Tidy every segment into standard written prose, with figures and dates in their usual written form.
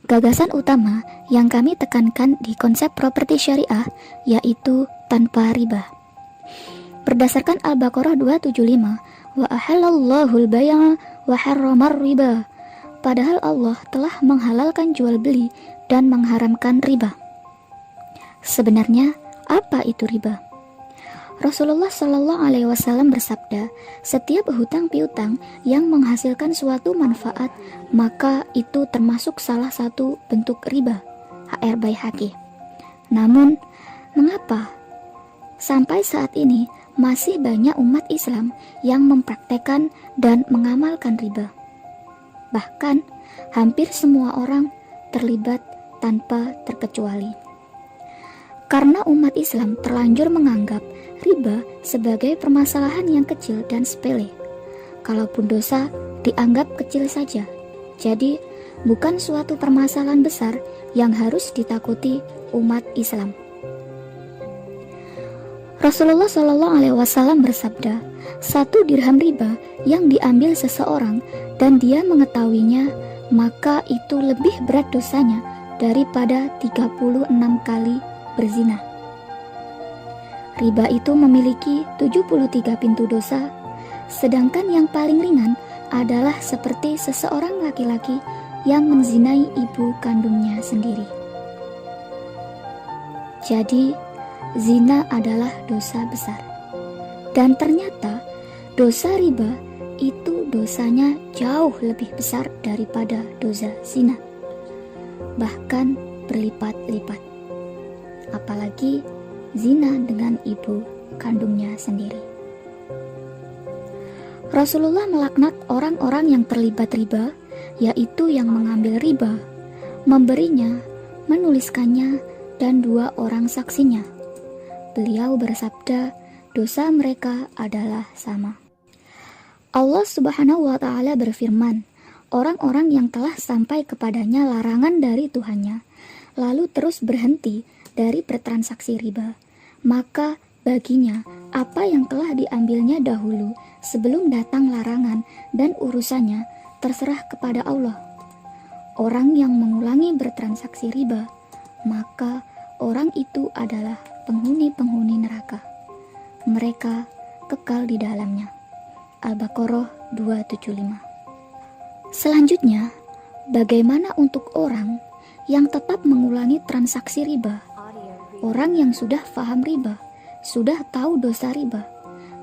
Gagasan utama yang kami tekankan di konsep properti syariah yaitu tanpa riba. Berdasarkan Al-Baqarah 275, wa ahallallahu al-bay'a wa harramar riba. Padahal Allah telah menghalalkan jual beli dan mengharamkan riba. Sebenarnya apa itu riba? Rasulullah Shallallahu Alaihi Wasallam bersabda, setiap hutang piutang yang menghasilkan suatu manfaat, maka itu termasuk salah satu bentuk riba. HR Baihaqi. Namun, mengapa sampai saat ini masih banyak umat Islam yang mempraktekkan dan mengamalkan riba? Bahkan, hampir semua orang terlibat tanpa terkecuali. Karena umat Islam terlanjur menganggap riba sebagai permasalahan yang kecil dan sepele. Kalaupun dosa dianggap kecil saja. Jadi, bukan suatu permasalahan besar yang harus ditakuti umat Islam. Rasulullah Shallallahu Alaihi Wasallam bersabda, 1 dirham riba yang diambil seseorang dan dia mengetahuinya, maka itu lebih berat dosanya daripada 36 kali berzina. Riba itu memiliki 73 pintu dosa, sedangkan yang paling ringan adalah seperti seseorang laki-laki yang menzinai ibu kandungnya sendiri. Jadi, zina adalah dosa besar. Dan ternyata dosa riba itu dosanya jauh lebih besar daripada dosa zina. Bahkan berlipat-lipat. Apalagi zina dengan ibu kandungnya sendiri. Rasulullah melaknat orang-orang yang terlibat riba, yaitu yang mengambil riba, memberinya, menuliskannya, dan 2 orang saksinya. Beliau bersabda, dosa mereka adalah sama. Allah Subhanahu wa Ta'ala berfirman, orang-orang yang telah sampai kepadanya larangan dari Tuhannya, lalu terus berhenti dari bertransaksi riba, maka baginya apa yang telah diambilnya dahulu sebelum datang larangan dan urusannya terserah kepada Allah. Orang yang mengulangi bertransaksi riba, maka orang itu adalah penghuni-penghuni neraka. Mereka kekal di dalamnya. Al-Baqarah 275. Selanjutnya, bagaimana untuk orang yang tetap mengulangi transaksi riba? Orang yang sudah paham riba, sudah tahu dosa riba,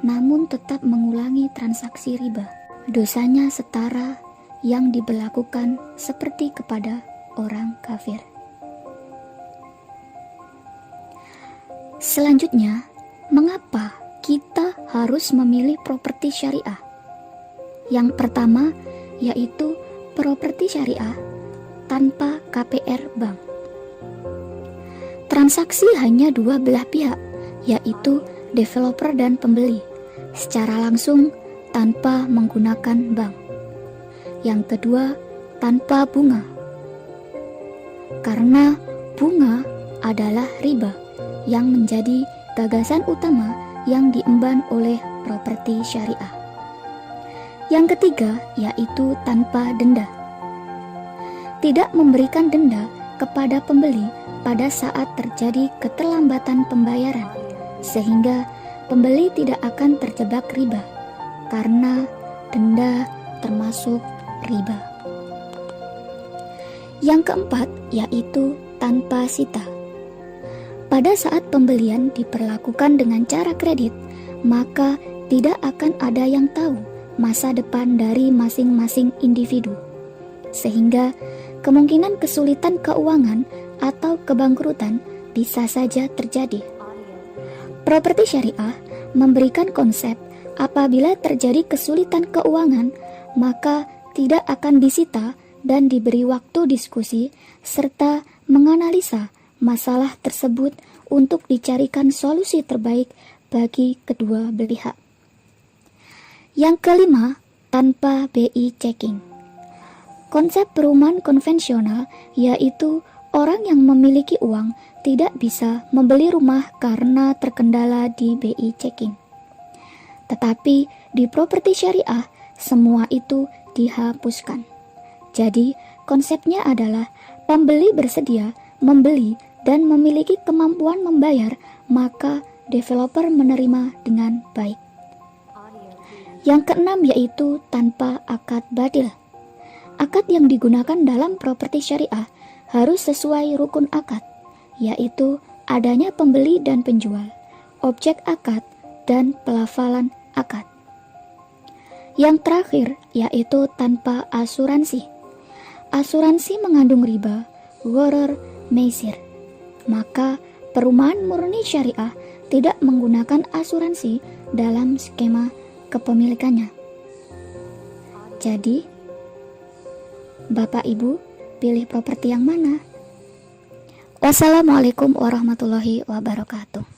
namun tetap mengulangi transaksi riba. Dosanya setara yang diberlakukan seperti kepada orang kafir. Selanjutnya, mengapa kita harus memilih properti syariah? Yang pertama, yaitu properti syariah tanpa KPR bank. Transaksi hanya 2 belah pihak, yaitu developer dan pembeli, secara langsung tanpa menggunakan bank. Yang kedua, tanpa bunga. Karena bunga adalah riba yang menjadi gagasan utama yang diemban oleh properti syariah. Yang ketiga, yaitu tanpa denda. Tidak memberikan denda kepada pembeli pada saat terjadi keterlambatan pembayaran, sehingga pembeli tidak akan terjebak riba, karena denda termasuk riba. Yang keempat, yaitu tanpa sita. Pada saat pembelian diperlakukan dengan cara kredit, maka tidak akan ada yang tahu masa depan dari masing-masing individu, sehingga kemungkinan kesulitan keuangan atau kebangkrutan bisa saja terjadi. Properti syariah memberikan konsep apabila terjadi kesulitan keuangan, maka tidak akan disita dan diberi waktu diskusi serta menganalisa masalah tersebut untuk dicarikan solusi terbaik bagi kedua belah pihak. Yang kelima, tanpa BI checking. Konsep perumahan konvensional yaitu orang yang memiliki uang tidak bisa membeli rumah karena terkendala di BI checking. Tetapi di properti syariah, semua itu dihapuskan. Jadi, konsepnya adalah pembeli bersedia membeli dan memiliki kemampuan membayar, maka developer menerima dengan baik. Yang keenam yaitu tanpa akad badil. Akad yang digunakan dalam properti syariah harus sesuai rukun akad, yaitu adanya pembeli dan penjual, objek akad, dan pelafalan akad. Yang terakhir yaitu tanpa asuransi. Asuransi mengandung riba, gharar, maisir. Maka perumahan murni syariah tidak menggunakan asuransi dalam skema kepemilikannya. Jadi, Bapak Ibu pilih properti yang mana? Wassalamualaikum warahmatullahi wabarakatuh.